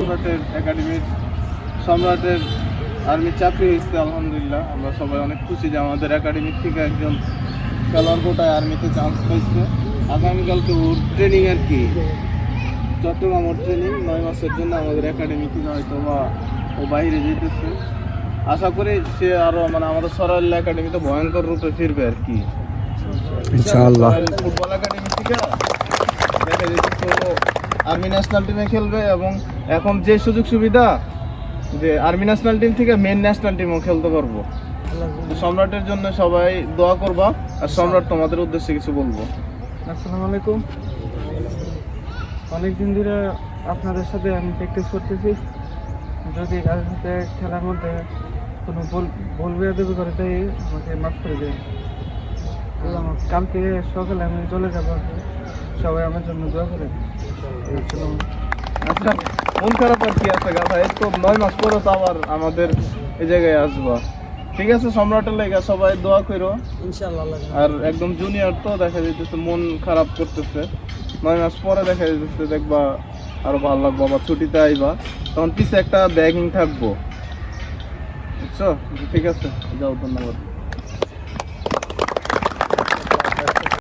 সম্রাটের একাডেমির সম্রাটের আর্মি চাকরি হয়েছে আলহামদুলিল্লাহ। আমরা সবাই অনেক খুশি যে আমাদের একাডেমির থেকে একজন খেলোয়াড় কোটায় আর্মিতে চান্স পাইছে। আগামীকালকে ওর ট্রেনিং আর কি, চট্টগ্রাম ওর ট্রেনিং 9 মাসের জন্য আমাদের একাডেমি থেকে হয়তো বা ও বাইরে যেতেছে। আশা করি সে আরো মানে আমাদের সরাইল একাডেমিতে ভয়ঙ্কর রূপে ফিরবে আর কি ইনশাআল্লাহ। ফুটবল একাডেমি থেকে দেখা যাচ্ছে ও আর্মি ন্যাশনাল টিমে খেলবে এবং এখন যে সুযোগ সুবিধা যে আর্মি ন্যাশনাল টিম থেকে মেন ন্যাশনাল টিমও খেলতে পারবো। সম্রাটের জন্য সবাই দোয়া করবা। আর সম্রাট তোমাদের উদ্দেশ্যে কিছু বলবো। আসসালামু আলাইকুম। অনেকদিন ধরে আপনাদের সাথে আমি প্র্যাকটিস করতেছি। যদি কারোর সাথে খেলার মধ্যে কোনো ভুল বেয়াদবি করে তাই আমাকে মাফ করে দেয়। কালকে সকালে আমি চলে যাবো, সবাই আমার জন্য দোয়া করে। আচ্ছা, মন খারাপ আর কি আছে ভাই, তো 9 মাস পরে তো আবার আমাদের এই জায়গায় আসবা। ঠিক আছে, সম্রাটের লেগে সবাই দোয়া করো ইনশাআল্লাহ। আর একদম জুনিয়র তো দেখা যাইতেছে মন খারাপ করতেছে, 9 মাস পরে দেখা যাইতেছে দেখবা আরো ভালো লাগবো। আবার ছুটিতে আইবা, তখন পিছে একটা ব্যাগিং থাকবো, বুঝছো? ঠিক আছে, যাও, ধন্যবাদ।